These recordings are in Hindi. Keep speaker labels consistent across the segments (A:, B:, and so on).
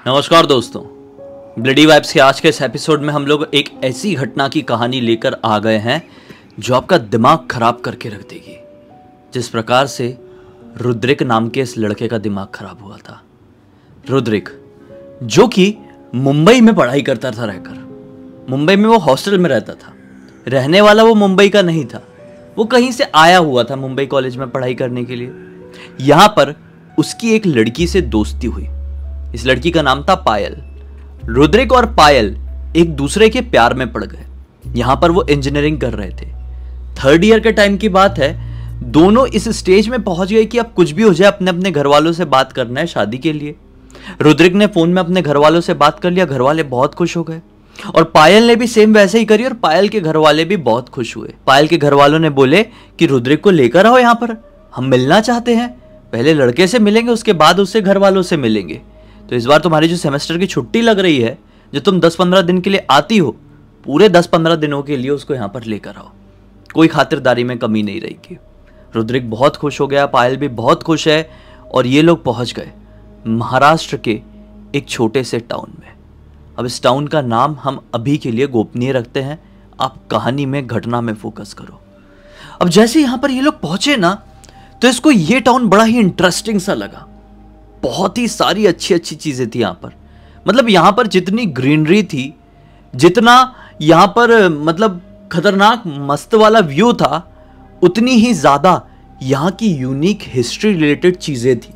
A: नमस्कार दोस्तों, ब्लडी वाइब्स के आज के इस एपिसोड में हम लोग एक ऐसी घटना की कहानी लेकर आ गए हैं जो आपका दिमाग खराब करके रख देगी। जिस प्रकार से रुद्रिक नाम के इस लड़के का दिमाग खराब हुआ था। रुद्रिक जो कि मुंबई में पढ़ाई करता था, रहकर मुंबई में वो हॉस्टल में रहता था। रहने वाला वो मुंबई का नहीं था, वो कहीं से आया हुआ था मुंबई कॉलेज में पढ़ाई करने के लिए। यहाँ पर उसकी एक लड़की से दोस्ती हुई। इस लड़की का नाम था पायल। रुद्रिक और पायल एक दूसरे के प्यार में पड़ गए। यहां पर वो इंजीनियरिंग कर रहे थे। थर्ड ईयर के टाइम की बात है। दोनों इस स्टेज में पहुंच गए कि अब कुछ भी हो जाए, अपने अपने घर वालों से बात करना है शादी के लिए। रुद्रिक ने फोन में अपने घर वालों से बात कर लिया, घर वाले बहुत खुश हो गए और पायल ने भी सेम वैसे ही करी और पायल के घर वाले भी बहुत खुश हुए। पायल के घर वालों ने बोले कि रुद्रिक को लेकर आओ, यहां पर हम मिलना चाहते हैं। पहले लड़के से मिलेंगे, उसके बाद उससे घर वालों से मिलेंगे। तो इस बार तुम्हारी जो सेमेस्टर की छुट्टी लग रही है, जो तुम 10-15 दिन के लिए आती हो, पूरे 10-15 दिनों के लिए उसको यहाँ पर लेकर आओ। कोई खातिरदारी में कमी नहीं रहेगी। रुद्रिक बहुत खुश हो गया, पायल भी बहुत खुश है और ये लोग पहुंच गए महाराष्ट्र के एक छोटे से टाउन में। अब इस टाउन का नाम हम अभी के लिए गोपनीय रखते हैं। आप कहानी में, घटना में फोकस करो। अब जैसे यहाँ पर ये लोग पहुंचे ना, तो इसको ये टाउन बड़ा ही इंटरेस्टिंग सा लगा। बहुत ही सारी अच्छी अच्छी चीजें थी यहाँ पर। मतलब यहाँ पर जितनी ग्रीनरी थी, जितना यहाँ पर मतलब खतरनाक मस्त वाला व्यू था, उतनी ही ज्यादा यहाँ की यूनिक हिस्ट्री रिलेटेड चीजें थी।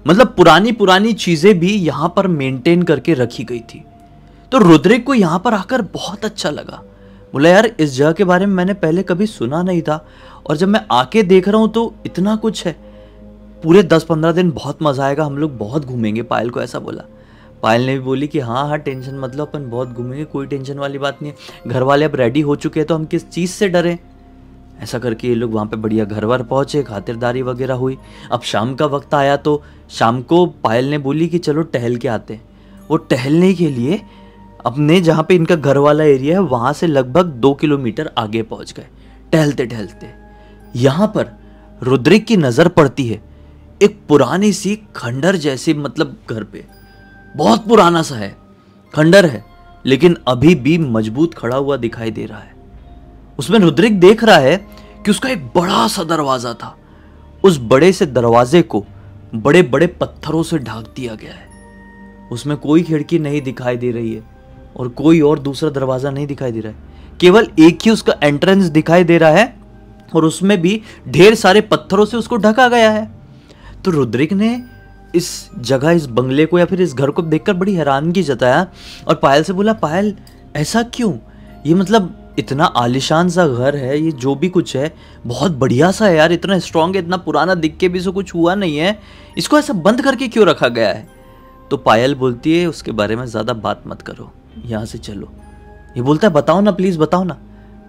A: मतलब पुरानी पुरानी चीजें भी यहाँ पर मेंटेन करके रखी गई थी। तो रुद्रिक को यहाँ पर आकर बहुत अच्छा लगा। बोला यार, इस जगह के बारे में मैंने पहले कभी सुना नहीं था और जब मैं आके देख रहा हूं तो इतना कुछ है। पूरे 10-15 दिन बहुत मजा आएगा, हम लोग बहुत घूमेंगे। पायल को ऐसा बोला। पायल ने भी बोली कि हाँ हाँ, टेंशन मत लो, अपन बहुत घूमेंगे, कोई टेंशन वाली बात नहीं है। घर वाले अब रेडी हो चुके हैं तो हम किस चीज़ से डरें। ऐसा करके ये लोग वहाँ पे बढ़िया घर वर पहुँचे, खातिरदारी वगैरह हुई। अब शाम का वक्त आया तो शाम को पायल ने बोली कि चलो टहल के आते हैं। वो टहलने के लिए अपने जहाँ पे इनका घर वाला एरिया है वहाँ से लगभग 2 किलोमीटर आगे पहुँच गए। टहलते टहलते यहाँ पर रुद्रिक की नज़र पड़ती है एक पुरानी सी खंडर जैसी, मतलब घर पे बहुत पुराना सा है, खंडर है लेकिन अभी भी मजबूत खड़ा हुआ दिखाई दे रहा है। उसमें रुद्रिक देख रहा है कि उसका एक बड़ा सा दरवाजा था। उस बड़े से दरवाजे को बड़े बड़े पत्थरों से ढक दिया गया है। उसमें कोई खिड़की नहीं दिखाई दे रही है और कोई और दूसरा दरवाजा नहीं दिखाई दे रहा है। केवल एक ही उसका एंट्रेंस दिखाई दे रहा है और उसमें भी ढेर सारे पत्थरों से उसको ढका गया है। तो रुद्रिक ने इस जगह, इस बंगले को या फिर इस घर को देखकर बड़ी हैरानगी जताया और पायल से बोला, पायल ऐसा क्यों? ये मतलब इतना आलीशान सा घर है, ये जो भी कुछ है बहुत बढ़िया सा है यार, इतना स्ट्रांग है, इतना पुराना दिख के भी इसको कुछ हुआ नहीं है, इसको ऐसा बंद करके क्यों रखा गया है? तो पायल बोलती है, उसके बारे में ज़्यादा बात मत करो, यहाँ से चलो। ये बोलता है, बताओ ना प्लीज़, बताओ ना।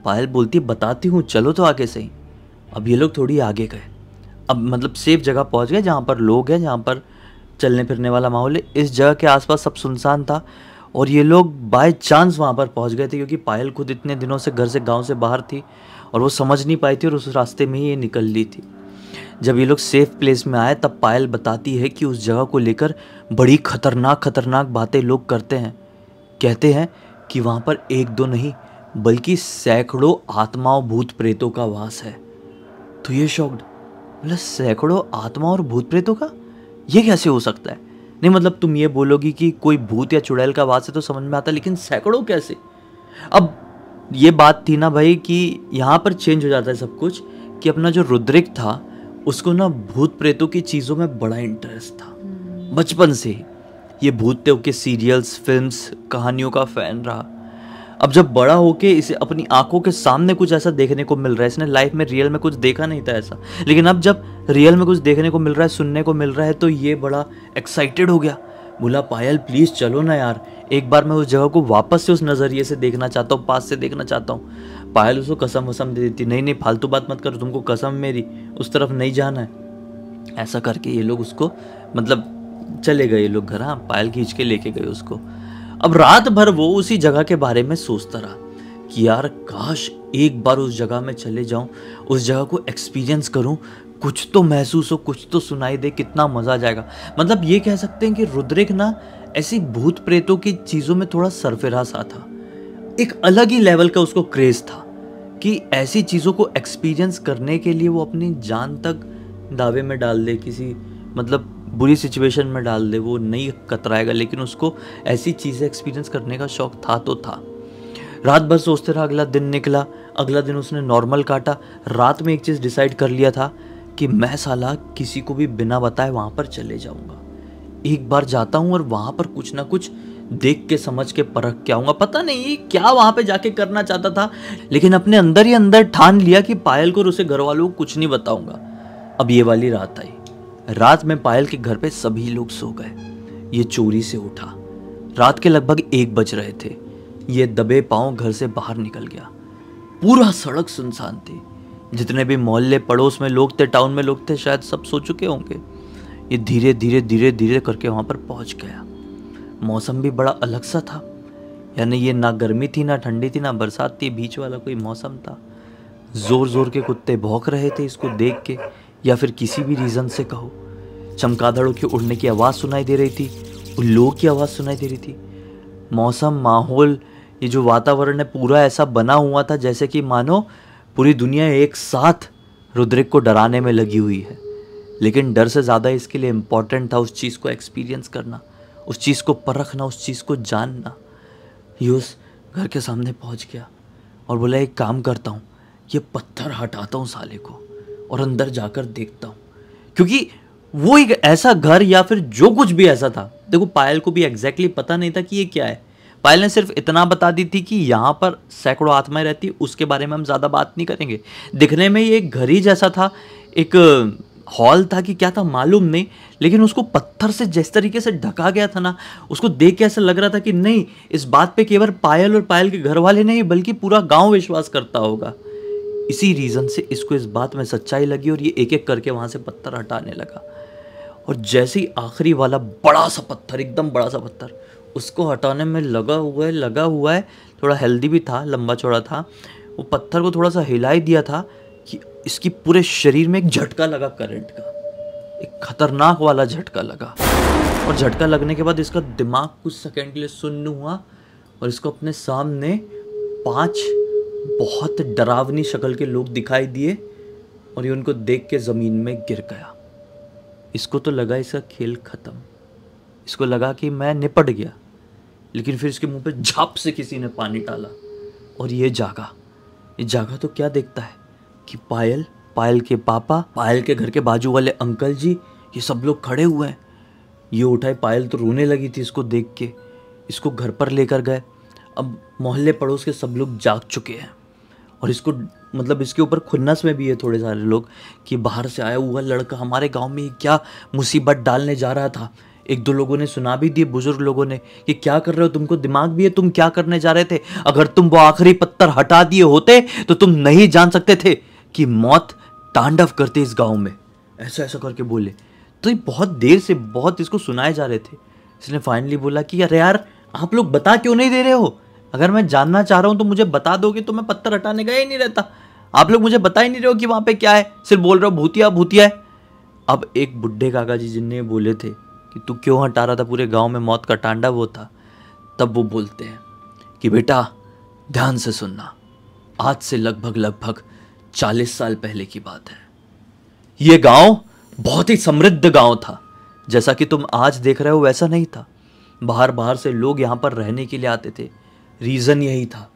A: पायल बोलती है, बताती हूँ, चलो तो आगे से ही। अब ये लोग थोड़ी आगे गए, अब मतलब सेफ जगह पहुंच गए जहाँ पर लोग हैं, जहाँ पर चलने फिरने वाला माहौल है। इस जगह के आसपास सब सुनसान था और ये लोग बाय चांस वहाँ पर पहुँच गए थे, क्योंकि पायल खुद इतने दिनों से घर से, गांव से बाहर थी और वो समझ नहीं पाई थी और उस रास्ते में ही ये निकल ली थी। जब ये लोग सेफ प्लेस में आए तब पायल बताती है कि उस जगह को लेकर बड़ी खतरनाक बातें लोग करते हैं। कहते हैं कि वहाँ पर एक दो नहीं बल्कि सैकड़ों आत्माओं, भूत प्रेतों का वास है। तो ये शॉक्ड, मतलब सैकड़ों आत्मा और भूत प्रेतों का, ये कैसे हो सकता है? नहीं मतलब तुम ये बोलोगी कि कोई भूत या चुड़ैल का वास है तो समझ में आता, लेकिन सैकड़ों कैसे? अब ये बात थी ना भाई कि यहाँ पर चेंज हो जाता है सब कुछ, कि अपना जो रुद्रिक था उसको ना भूत प्रेतों की चीज़ों में बड़ा इंटरेस्ट था बचपन से ही। ये भूत प्रेतों के सीरियल्स, फिल्म्स, कहानियों का फैन रहा। अब जब बड़ा होके इसे अपनी आंखों के सामने कुछ ऐसा देखने को मिल रहा है, इसने लाइफ में रियल में कुछ देखा नहीं था ऐसा, लेकिन अब जब रियल में कुछ देखने को मिल रहा है, सुनने को मिल रहा है, तो ये बड़ा एक्साइटेड हो गया। बोला, पायल प्लीज़ चलो ना यार, एक बार मैं उस जगह को वापस से उस नज़रिए से देखना चाहता हूँ, पास से देखना चाहता हूँ। पायल उसको कसम वसम दे देती, नहीं नहीं फालतू बात मत करो, तुमको कसम मेरी, उस तरफ नहीं जाना है। ऐसा करके ये लोग उसको मतलब चले गए, ये लोग घर। हाँ, पायल खींच के लेके गए उसको। अब रात भर वो उसी जगह के बारे में सोचता रहा कि यार काश एक बार उस जगह में चले जाऊं, उस जगह को एक्सपीरियंस करूं, कुछ तो महसूस हो, कुछ तो सुनाई दे, कितना मजा आ जाएगा। मतलब ये कह सकते हैं कि रुद्रिक ना ऐसी भूत प्रेतों की चीज़ों में थोड़ा सरफिरा सा था। एक अलग ही लेवल का उसको क्रेज था कि ऐसी चीज़ों को एक्सपीरियंस करने के लिए वो अपनी जान तक दावे में डाल दे, किसी मतलब बुरी सिचुएशन में डाल दे, वो नहीं कतराएगा, लेकिन उसको ऐसी चीज़ें एक्सपीरियंस करने का शौक था तो था। रात भर सोचते रहा, अगला दिन निकला, अगला दिन उसने नॉर्मल काटा। रात में एक चीज़ डिसाइड कर लिया था कि मैं साला किसी को भी बिना बताए वहाँ पर चले जाऊँगा, एक बार जाता हूँ और वहाँ पर कुछ ना कुछ देख के समझ के परख के आऊँगा। पता नहीं क्या वहाँ पे जाके करना चाहता था, लेकिन अपने अंदर ही अंदर ठान लिया कि पायल को और उसे घर वालों को कुछ नहीं बताऊँगा। अब ये वाली रात आई। रात में पायल के घर पे सभी लोग सो गए। ये चोरी से उठा। रात के लगभग 1 बज रहे थे। ये दबे पांव घर से बाहर निकल गया। पूरा सड़क सुनसान थी। जितने भी मोहल्ले पड़ोस में लोग थे, टाउन में लोग थे, शायद सब सो चुके होंगे। ये धीरे धीरे धीरे धीरे करके वहां पर पहुंच गया। मौसम भी बड़ा अलग सा था, यानी ये ना गर्मी थी ना ठंडी थी ना बरसात थी, बीच वाला कोई मौसम था। जोर जोर के कुत्ते भौंक रहे थे इसको देख के, या फिर किसी भी रीज़न से कहो। चमगादड़ों के उड़ने की आवाज़ सुनाई दे रही थी, उल्लुओं की आवाज़ सुनाई दे रही थी। मौसम, माहौल, ये जो वातावरण है पूरा ऐसा बना हुआ था जैसे कि मानो पूरी दुनिया एक साथ रुद्रिक को डराने में लगी हुई है। लेकिन डर से ज़्यादा इसके लिए इम्पॉर्टेंट था उस चीज़ को एक्सपीरियंस करना, उस चीज़ को परखना, उस चीज़ को जानना। ये उस घर के सामने पहुंच गया और बोला, एक काम करता हूँ, ये पत्थर हटाता हूँ साले को और अंदर जाकर देखता हूँ। क्योंकि वो एक ऐसा घर या फिर जो कुछ भी ऐसा था, देखो पायल को भी एग्जैक्टली पता नहीं था कि ये क्या है। पायल ने सिर्फ इतना बता दी थी कि यहाँ पर सैकड़ों आत्माएं रहती, उसके बारे में हम ज़्यादा बात नहीं करेंगे। दिखने में ये एक घर ही जैसा था, एक हॉल था कि क्या था मालूम नहीं, लेकिन उसको पत्थर से जिस तरीके से ढका गया था ना, उसको देख के ऐसा लग रहा था कि नहीं, इस बात पे केवल पायल और पायल के घर वाले नहीं बल्कि पूरा गांव विश्वास करता होगा। इसी रीज़न से इसको इस बात में सच्चाई लगी और ये एक एक करके वहाँ से पत्थर हटाने लगा। और जैसे ही आखिरी वाला बड़ा सा पत्थर, एकदम बड़ा सा पत्थर उसको हटाने में लगा हुआ है, थोड़ा हेल्दी भी था, लंबा चौड़ा था, वो पत्थर को थोड़ा सा हिला ही दिया था कि इसकी पूरे शरीर में एक झटका लगा, करंट का एक खतरनाक वाला झटका लगा। और झटका लगने के बाद इसका दिमाग कुछ सेकंड के लिए सुन्न हुआ और इसको अपने सामने 5 बहुत डरावनी शक्ल के लोग दिखाई दिए और ये उनको देख के ज़मीन में गिर गया। इसको तो लगा इसका खेल ख़त्म, इसको लगा कि मैं निपट गया, लेकिन फिर इसके मुंह पे झप से किसी ने पानी डाला और ये जागा तो क्या देखता है कि पायल के पापा, पायल के घर के बाजू वाले अंकल जी, ये सब लोग खड़े हुए हैं। ये उठाए, पायल तो रोने लगी थी इसको देख के। इसको घर पर लेकर गए। अब मोहल्ले पड़ोस के सब लोग जाग चुके हैं और इसको मतलब इसके ऊपर खुन्नस में भी है थोड़े सारे लोग कि बाहर से आया हुआ लड़का हमारे गांव में क्या मुसीबत डालने जा रहा था। 1-2 लोगों ने सुना भी दिए, बुजुर्ग लोगों ने, कि क्या कर रहे हो, तुमको दिमाग भी है, तुम क्या करने जा रहे थे? अगर तुम वो आखिरी पत्थर हटा दिए होते तो तुम नहीं जान सकते थे कि मौत तांडव करती इस गांव में। ऐसा ऐसा करके बोले। तो ये बहुत देर से बहुत इसको सुनाए जा रहे थे। इसने फाइनली बोला कि अरे यार, आप लोग बता क्यों नहीं दे रहे हो? अगर मैं जानना चाह रहा हूं तो मुझे बता दोगे तो मैं पत्थर हटाने गया ही नहीं रहता। आप लोग मुझे बता ही नहीं रहे हो कि वहां पे क्या है, सिर्फ बोल रहे हो भूतिया भूतिया है। अब एक बुढ़े काका जी जिनने बोले थे कि तू क्यों हटा रहा था, पूरे गांव में मौत का तांडव होता, तब वो बोलते हैं कि बेटा ध्यान से सुनना, आज से लगभग 40 साल पहले की बात है। ये गांव बहुत ही समृद्ध गांव था। जैसा कि तुम आज देख रहे हो वैसा नहीं था। बाहर से लोग यहाँ पर रहने के लिए आते थे। रीज़न यही था।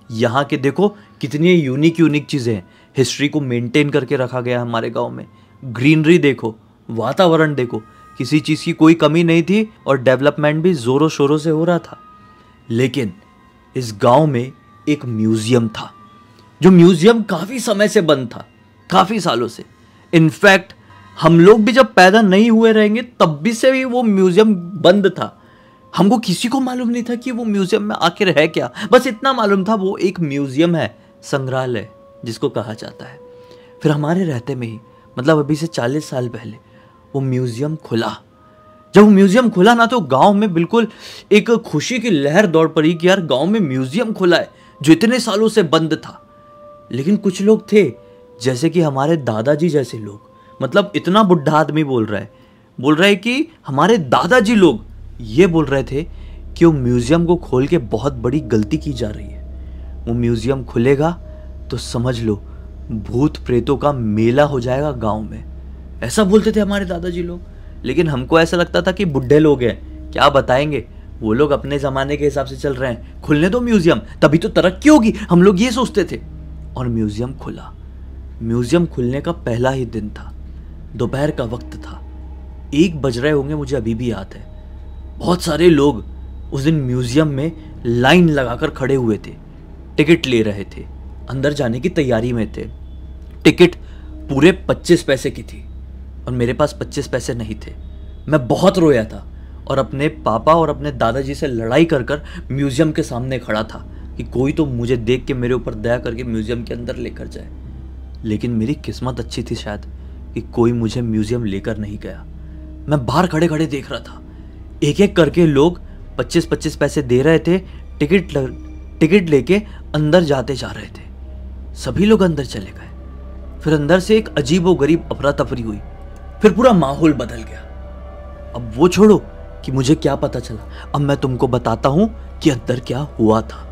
A: यहाँ के देखो कितनी यूनिक चीज़ें हैं। हिस्ट्री को मेंटेन करके रखा गया हमारे गांव में। ग्रीनरी देखो, वातावरण देखो, किसी चीज़ की कोई कमी नहीं थी और डेवलपमेंट भी ज़ोरों शोरों से हो रहा था। लेकिन इस गांव में एक म्यूज़ियम था, जो म्यूज़ियम काफ़ी समय से बंद था, काफ़ी सालों से। इनफैक्ट हम लोग भी जब पैदा नहीं हुए रहेंगे तब भी से भी वो म्यूज़ियम बंद था। हमको किसी को मालूम नहीं था कि वो म्यूज़ियम में आखिर है क्या। बस इतना मालूम था वो एक म्यूज़ियम है, संग्रहालय जिसको कहा जाता है। फिर हमारे रहते में ही, मतलब अभी से 40 साल पहले, वो म्यूज़ियम खुला। जब वो म्यूज़ियम खुला ना, तो गांव में बिल्कुल एक खुशी की लहर दौड़ पड़ी कि यार गांव में म्यूज़ियम खुला है जो इतने सालों से बंद था। लेकिन कुछ लोग थे, जैसे कि हमारे दादाजी जैसे लोग, मतलब इतना बुढ़ा आदमी बोल रहा है कि हमारे दादाजी लोग ये बोल रहे थे कि वो म्यूज़ियम को खोल के बहुत बड़ी गलती की जा रही है। वो म्यूज़ियम खुलेगा तो समझ लो भूत प्रेतों का मेला हो जाएगा गांव में। ऐसा बोलते थे हमारे दादाजी लोग, लेकिन हमको ऐसा लगता था कि बुढ़े लोग हैं, क्या बताएंगे, वो लोग अपने ज़माने के हिसाब से चल रहे हैं, खुलने दो म्यूज़ियम तभी तो तरक्की होगी, हम लोग ये सोचते थे। और म्यूज़ियम खुला। म्यूज़ियम खुलने का पहला ही दिन था, दोपहर का वक्त था, 1 बज रहे होंगे, मुझे अभी भी याद है। बहुत सारे लोग उस दिन म्यूज़ियम में लाइन लगाकर खड़े हुए थे, टिकट ले रहे थे, अंदर जाने की तैयारी में थे। टिकट पूरे 25 पैसे की थी और मेरे पास 25 पैसे नहीं थे। मैं बहुत रोया था और अपने पापा और अपने दादाजी से लड़ाई कर कर म्यूज़ियम के सामने खड़ा था कि कोई तो मुझे देख के मेरे ऊपर दया करके म्यूज़ियम के अंदर लेकर जाए। लेकिन मेरी किस्मत अच्छी थी शायद कि कोई मुझे म्यूज़ियम लेकर नहीं गया। मैं बाहर खड़े खड़े देख रहा था, एक एक करके लोग 25-25 पैसे दे रहे थे, टिकट लेके अंदर जाते जा रहे थे। सभी लोग अंदर चले गए। फिर अंदर से एक अजीबोगरीब अफरा तफरी हुई, फिर पूरा माहौल बदल गया। अब वो छोड़ो कि मुझे क्या पता चला, अब मैं तुमको बताता हूं कि अंदर क्या हुआ था।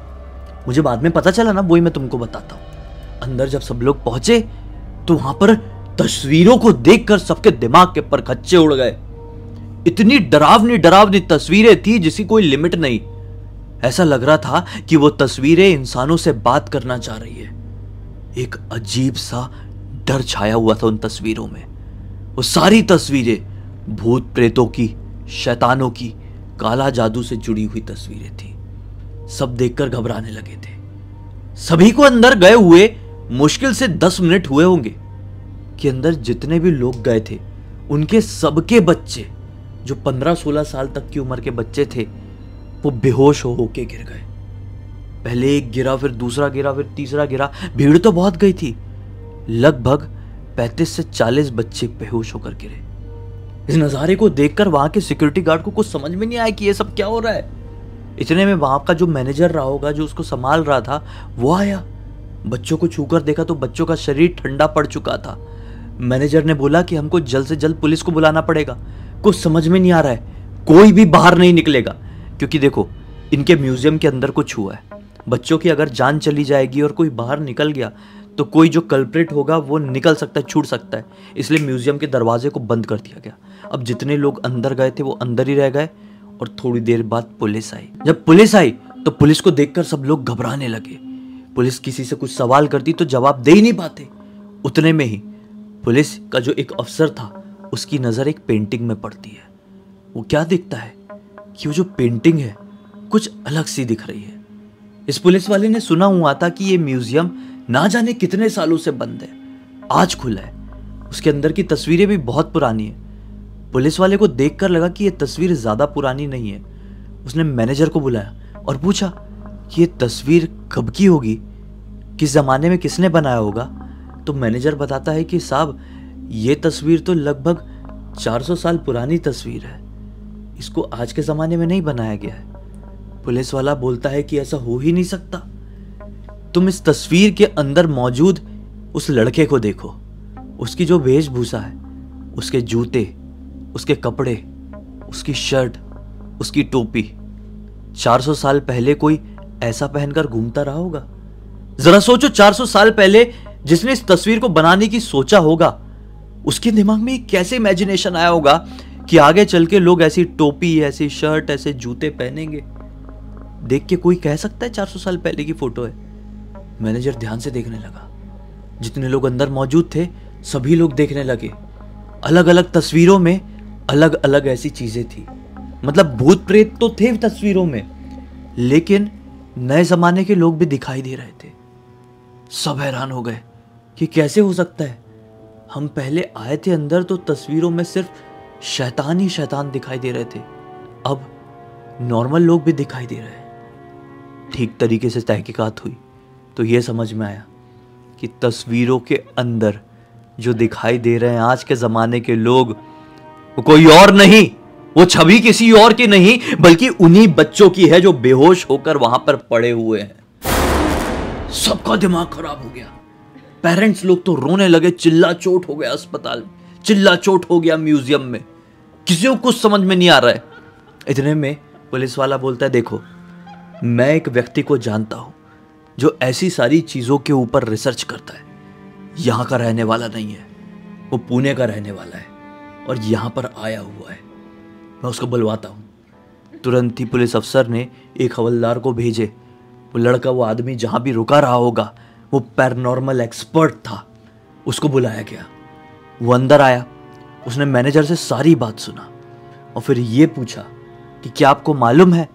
A: मुझे बाद में पता चला ना, वही मैं तुमको बताता हूं। अंदर जब सब लोग पहुंचे तो वहां पर तस्वीरों को देखकर सबके दिमाग के परखच्चे उड़ गए। इतनी डरावनी डरावनी तस्वीरें थी जिसकी कोई लिमिट नहीं। ऐसा लग रहा था कि वो तस्वीरें इंसानों से बात करना चाह रही है। एक अजीब सा डर छाया हुआ था उन तस्वीरों में। वो सारी तस्वीरें भूत प्रेतों की, शैतानों की, काला जादू से जुड़ी हुई तस्वीरें थी। सब देखकर घबराने लगे थे। सभी को अंदर गए हुए मुश्किल से 10 मिनट हुए होंगे कि अंदर जितने भी लोग गए थे उनके सबके बच्चे, जो 15-16 साल तक की उम्र के बच्चे थे, वो बेहोश होके गिर गए। पहले एक गिरा, फिर दूसरा गिरा, फिर तीसरा गिरा। भीड़ तो बहुत गई थी, लगभग 35 से 40 बच्चे बेहोश होकर गिरे। इस नज़ारे को देखकर वहां के सिक्योरिटी गार्ड को कुछ समझ में नहीं आया कि ये सब क्या हो रहा है। इतने में वहां का जो मैनेजर रहा होगा, जो उसको संभाल रहा था, वो आया। बच्चों को छूकर देखा तो बच्चों का शरीर ठंडा पड़ चुका था। मैनेजर ने बोला कि हमको जल्द से जल्द पुलिस को बुलाना पड़ेगा, कुछ समझ में नहीं आ रहा है, कोई भी बाहर नहीं निकलेगा, क्योंकि देखो इनके म्यूजियम के अंदर कुछ हुआ है। बच्चों की अगर जान चली जाएगी और कोई बाहर निकल गया तो कोई जो कल्प्रिट होगा वो निकल सकता है, छूट सकता है। इसलिए म्यूजियम के दरवाजे को बंद कर दिया गया। अब जितने लोग अंदर गए थे वो अंदर ही रह गए और थोड़ी देर बाद पुलिस आई। जब पुलिस आई तो पुलिस को देखकर सब लोग घबराने लगे। पुलिस किसी से कुछ सवाल करती तो जवाब दे ही नहीं पाते। उतने में ही पुलिस का जो एक अफसर था उसकी नज़र एक पेंटिंग में पड़ती है। वो क्या देखता है कि वो जो पेंटिंग है कुछ अलग सी दिख रही है। इस पुलिस वाले ने सुना हुआ था कि ये म्यूजियम ना जाने कितने सालों से बंद है, आज खुला है। उसके अंदर की तस्वीरें भी बहुत पुरानी है। पुलिस वाले को देखकर लगा कि ये तस्वीर ज़्यादा पुरानी नहीं है। उसने मैनेजर को बुलाया और पूछा कि ये तस्वीर कब की होगी, किस ज़माने में किसने बनाया होगा। तो मैनेजर बताता है कि साहब ये तस्वीर तो लगभग 400 साल पुरानी तस्वीर है, इसको आज के ज़माने में नहीं बनाया गया है। पुलिस वाला बोलता है कि ऐसा हो ही नहीं सकता। तुम इस तस्वीर के अंदर मौजूद उस लड़के को देखो, उसकी जो वेशभूषा है, उसके जूते, उसके कपड़े, उसकी शर्ट, उसकी टोपी, 400 साल पहले कोई ऐसा पहनकर घूमता रहा होगा। जरा सोचो, 400 साल पहले जिसने इस तस्वीर को बनाने की सोचा होगा उसके दिमाग में कैसे इमेजिनेशन आया होगा कि आगे चल के लोग ऐसी टोपी, ऐसी शर्ट, ऐसे जूते पहनेंगे। देख के कोई कह सकता है 400 साल पहले की फोटो है? मैनेजर ध्यान से देखने लगा। जितने लोग अंदर मौजूद थे सभी लोग देखने लगे। अलग अलग तस्वीरों में अलग अलग ऐसी चीजें थी। मतलब भूत प्रेत तो थे तस्वीरों में, लेकिन नए जमाने के लोग भी दिखाई दे रहे थे। सब हैरान हो गए कि कैसे हो सकता है। हम पहले आए थे अंदर तो तस्वीरों में सिर्फ शैतान ही शैतान दिखाई दे रहे थे, अब नॉर्मल लोग भी दिखाई दे रहे हैं। ठीक तरीके से तहकीकात हुई तो ये समझ में आया कि तस्वीरों के अंदर जो दिखाई दे रहे हैं आज के ज़माने के लोग, वो कोई और नहीं, वो छवि किसी और की नहीं बल्कि उन्हीं बच्चों की है जो बेहोश होकर वहां पर पड़े हुए हैं। सबका दिमाग खराब हो गया। पेरेंट्स लोग तो रोने लगे, चिल्ला चोट हो गया अस्पताल में, चिल्ला चोट हो गया म्यूजियम में। किसी को कुछ समझ में नहीं आ रहा है। इतने में पुलिस वाला बोलता है, देखो मैं एक व्यक्ति को जानता हूं जो ऐसी सारी चीज़ों के ऊपर रिसर्च करता है। यहाँ का रहने वाला नहीं है, वो पुणे का रहने वाला है और यहाँ पर आया हुआ है, मैं उसको बुलवाता हूँ। तुरंत ही पुलिस अफसर ने एक हवलदार को भेजे। वो लड़का, वो आदमी जहाँ भी रुका रहा होगा, वो पैरानॉर्मल एक्सपर्ट था, उसको बुलाया गया। वो अंदर आया, उसने मैनेजर से सारी बात सुना और फिर ये पूछा कि क्या आपको मालूम है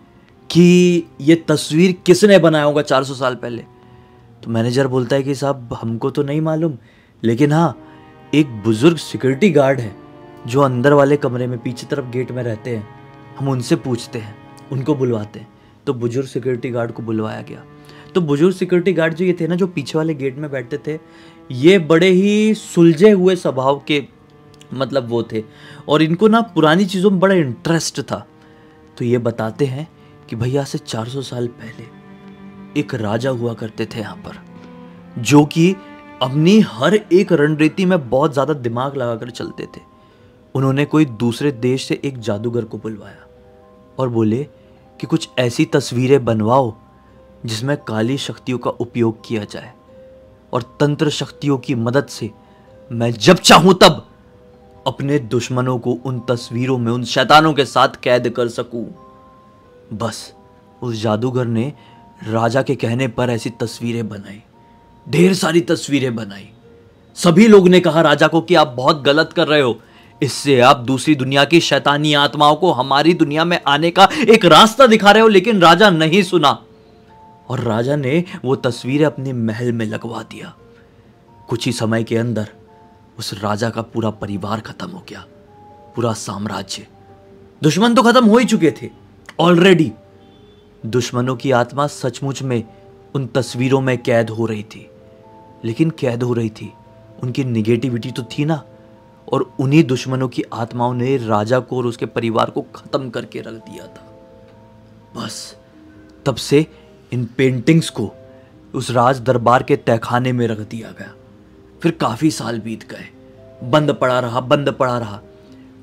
A: कि ये तस्वीर किसने बनाया होगा 400 साल पहले। तो मैनेजर बोलता है कि साहब हमको तो नहीं मालूम, लेकिन हाँ एक बुजुर्ग सिक्योरिटी गार्ड है जो अंदर वाले कमरे में पीछे तरफ गेट में रहते हैं, हम उनसे पूछते हैं, उनको बुलवाते हैं। तो बुजुर्ग सिक्योरिटी गार्ड को बुलवाया गया। तो बुजुर्ग सिक्योरिटी गार्ड जो ये थे ना, जो पीछे वाले गेट में बैठते थे, ये बड़े ही सुलझे हुए स्वभाव के मतलब वो थे और इनको ना पुरानी चीज़ों में बड़ा इंटरेस्ट था। तो ये बताते हैं कि भैया से 400 साल पहले एक राजा हुआ करते थे यहाँ पर, जो कि अपनी हर एक रणनीति में बहुत ज़्यादा दिमाग लगाकर चलते थे। उन्होंने कोई दूसरे देश से एक जादूगर को बुलवाया और बोले कि कुछ ऐसी तस्वीरें बनवाओ जिसमें काली शक्तियों का उपयोग किया जाए और तंत्र शक्तियों की मदद से मैं जब चाहूं तब अपने दुश्मनों को उन तस्वीरों में, उन शैतानों के साथ कैद कर सकूं। बस उस जादूगर ने राजा के कहने पर ऐसी तस्वीरें बनाई, ढेर सारी तस्वीरें बनाई। सभी लोग ने कहा राजा को कि आप बहुत गलत कर रहे हो, इससे आप दूसरी दुनिया की शैतानी आत्माओं को हमारी दुनिया में आने का एक रास्ता दिखा रहे हो। लेकिन राजा नहीं सुना और राजा ने वो तस्वीरें अपने महल में लगवा दिया। कुछ ही समय के अंदर उस राजा का पूरा परिवार खत्म हो गया, पूरा साम्राज्य। दुश्मन तो खत्म हो ही चुके थे ऑलरेडी, दुश्मनों की आत्मा सचमुच में उन तस्वीरों में कैद हो रही थी। लेकिन कैद हो रही थी, उनकी निगेटिविटी तो थी ना, और उन्हीं दुश्मनों की आत्माओं ने राजा को और उसके परिवार को खत्म करके रख दिया था। बस तब से इन पेंटिंग्स को उस राज दरबार के तहखाने में रख दिया गया। फिर काफ़ी साल बीत गए, बंद पड़ा रहा।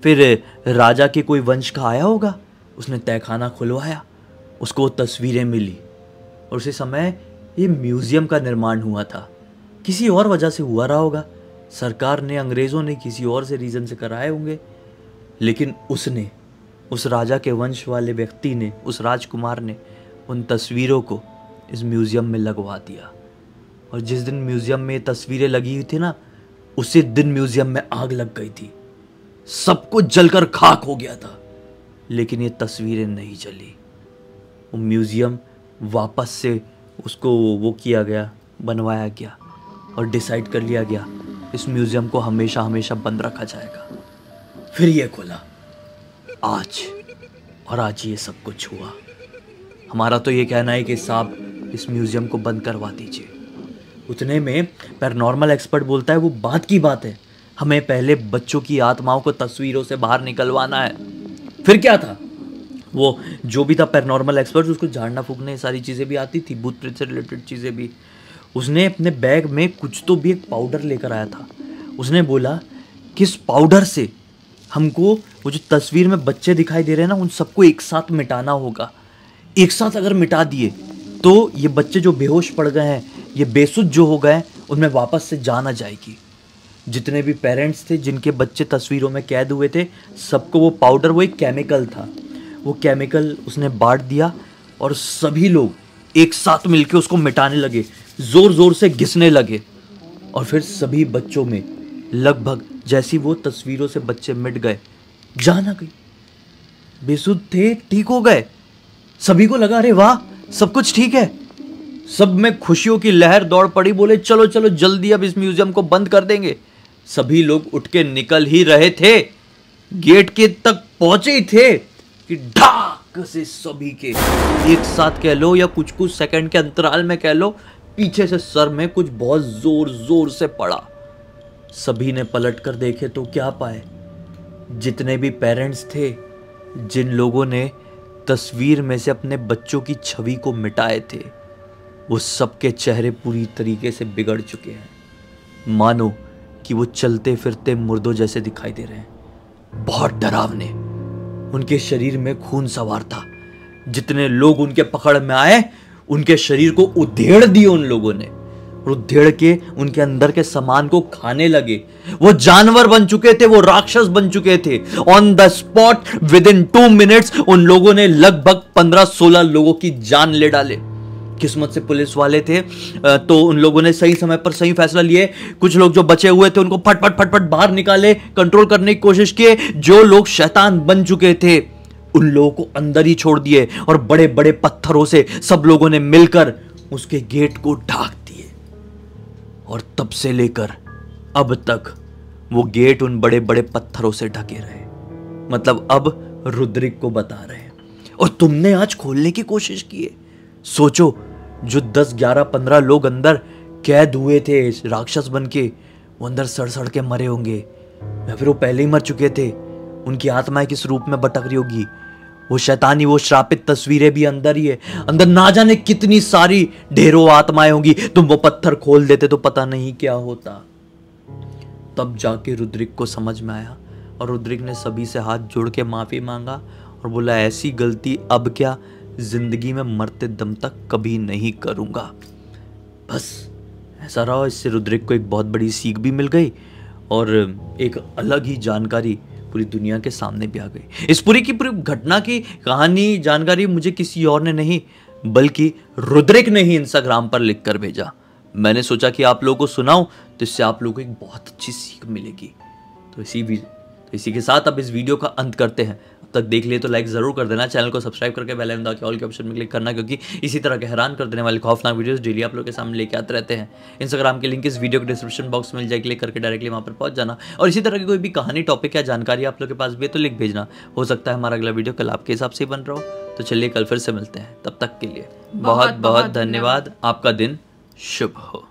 A: फिर राजा के कोई वंश का आया होगा, उसने तहखाना खुलवाया, उसको तस्वीरें मिली और उसी समय ये म्यूज़ियम का निर्माण हुआ था। किसी और वजह से हुआ रहा होगा, सरकार ने, अंग्रेज़ों ने किसी और से रीज़न से कराए होंगे, लेकिन उसने, उस राजा के वंश वाले व्यक्ति ने, उस राजकुमार ने उन तस्वीरों को इस म्यूज़ियम में लगवा दिया। और जिस दिन म्यूज़ियम में तस्वीरें लगी हुई थी ना, उसी दिन म्यूज़ियम में आग लग गई थी, सब कुछ जलकर खाक हो गया था। लेकिन ये तस्वीरें नहीं जली। वो म्यूज़ियम वापस से उसको वो किया गया, बनवाया गया और डिसाइड कर लिया गया इस म्यूज़ियम को हमेशा हमेशा बंद रखा जाएगा। फिर ये खुला आज, और आज ये सब कुछ हुआ। हमारा तो ये कहना है कि साहब इस म्यूज़ियम को बंद करवा दीजिए। उतने में पैरानॉर्मल एक्सपर्ट बोलता है, वो बात की बात है, हमें पहले बच्चों की आत्माओं को तस्वीरों से बाहर निकलवाना है। फिर क्या था, वो जो भी था पैरानॉर्मल एक्सपर्ट, उसको झाड़ना फूकने सारी चीज़ें भी आती थी, भूत प्रेत से रिलेटेड चीज़ें भी। उसने अपने बैग में कुछ तो भी एक पाउडर लेकर आया था। उसने बोला कि इस पाउडर से हमको वो जो तस्वीर में बच्चे दिखाई दे रहे हैं ना, उन सबको एक साथ मिटाना होगा। एक साथ अगर मिटा दिए तो ये बच्चे जो बेहोश पड़ गए हैं, ये बेसुध जो हो गए, उनमें वापस से जान आ जाएगी। जितने भी पेरेंट्स थे जिनके बच्चे तस्वीरों में कैद हुए थे, सबको वो पाउडर, वो एक केमिकल था, वो केमिकल उसने बांट दिया और सभी लोग एक साथ मिलकर उसको मिटाने लगे, ज़ोर ज़ोर से घिसने लगे। और फिर सभी बच्चों में लगभग, जैसी वो तस्वीरों से बच्चे मिट गए, जान आ गई, बेसुध थे, ठीक हो गए। सभी को लगा अरे वाह सब कुछ ठीक है, सब में खुशियों की लहर दौड़ पड़ी, बोले चलो चलो जल्दी अब इस म्यूजियम को बंद कर देंगे। सभी लोग उठ के निकल ही रहे थे, गेट के तक पहुंचे ही थे कि ढाक से सभी के एक साथ कह लो या कुछ कुछ सेकंड के अंतराल में कह लो, पीछे से सर में कुछ बहुत जोर जोर से पड़ा। सभी ने पलट कर देखे तो क्या पाए, जितने भी पेरेंट्स थे, जिन लोगों ने तस्वीर में से अपने बच्चों की छवि को मिटाए थे, वो सबके चेहरे पूरी तरीके से बिगड़ चुके हैं, मानो कि वो चलते फिरते मुर्दों जैसे दिखाई दे रहे हैं। बहुत डरावने, उनके शरीर में खून सवार था। जितने लोग उनके पकड़ में आए उनके शरीर को उधेड़ दिए उन लोगों ने, और उधेड़ के उनके अंदर के सामान को खाने लगे। वो जानवर बन चुके थे, वो राक्षस बन चुके थे। On the spot with in 2 minutes उन लोगों ने लगभग 15-16 लोगों की जान ले डाले। किस्मत से पुलिस वाले थे तो उन लोगों ने सही समय पर सही फैसला लिए। कुछ लोग जो बचे हुए थे उनको फटफट बाहर निकाले, कंट्रोल करने की कोशिश किए। जो लोग शैतान बन चुके थे उन लोगों को अंदर ही छोड़ दिए, और बड़े बड़े पत्थरों से सब लोगों ने मिलकर उसके गेट को ढाक दिए। और तब से लेकर अब तक वो गेट उन बड़े बड़े पत्थरों से ढके रहे। मतलब अब रुद्रिक को बता रहे हैं, और तुमने आज खोलने की कोशिश की है। सोचो, जो 10, 11, 15 लोग अंदर कैद हुए थे राक्षस बन के, वो अंदर सड़ सड़ के मरे होंगे, या फिर वो पहले ही मर चुके थे। उनकी आत्माएं किस रूप में भटक रही होगी। वो शैतानी, वो श्रापित तस्वीरें भी अंदर ही है। अंदर ना जाने कितनी सारी ढेरों आत्माएं होंगी। तुम वो पत्थर खोल देते तो पता नहीं क्या होता। तब जाके रुद्रिक को समझ में आया, और रुद्रिक ने सभी से हाथ जोड़ के माफी मांगा और बोला, ऐसी गलती अब क्या, जिंदगी में मरते दम तक कभी नहीं करूंगा। बस ऐसा रहा। इससे रुद्रिक को एक बहुत बड़ी सीख भी मिल गई, और एक अलग ही जानकारी पूरी दुनिया के सामने भी आ गई। इस पूरी की पूरी घटना की कहानी, जानकारी मुझे किसी और ने नहीं बल्कि रुद्रिक ने ही इंस्टाग्राम पर लिख कर भेजा। मैंने सोचा कि आप लोगों को सुनाऊं तो इससे आप लोगों को एक बहुत अच्छी सीख मिलेगी। तो इसी के साथ अब इस वीडियो का अंत करते हैं। अब तक देख लिए तो लाइक जरूर कर देना, चैनल को सब्सक्राइब करके बेल आइकन दबा के ऑल के ऑप्शन में क्लिक करना, क्योंकि इसी तरह के हैरान कर देने वाले खौफनाक वीडियोस डेली आप लोगों के सामने लेके आते रहते हैं। इंस्टाग्राम की लिंक इस वीडियो के डिस्क्रिप्शन बॉक्स में मिल जाएगी, क्लिक करके डायरेक्टली वहाँ पर पहुंच जाना। और इसी तरह की कोई भी कहानी, टॉपिक या जानकारी आप लोग के पास भी है तो लिख भेजना। हो सकता है हमारा अगला वीडियो कल आपके हिसाब से बन रहा हो। तो चलिए कल फिर से मिलते हैं, तब तक के लिए बहुत बहुत धन्यवाद। आपका दिन शुभ हो।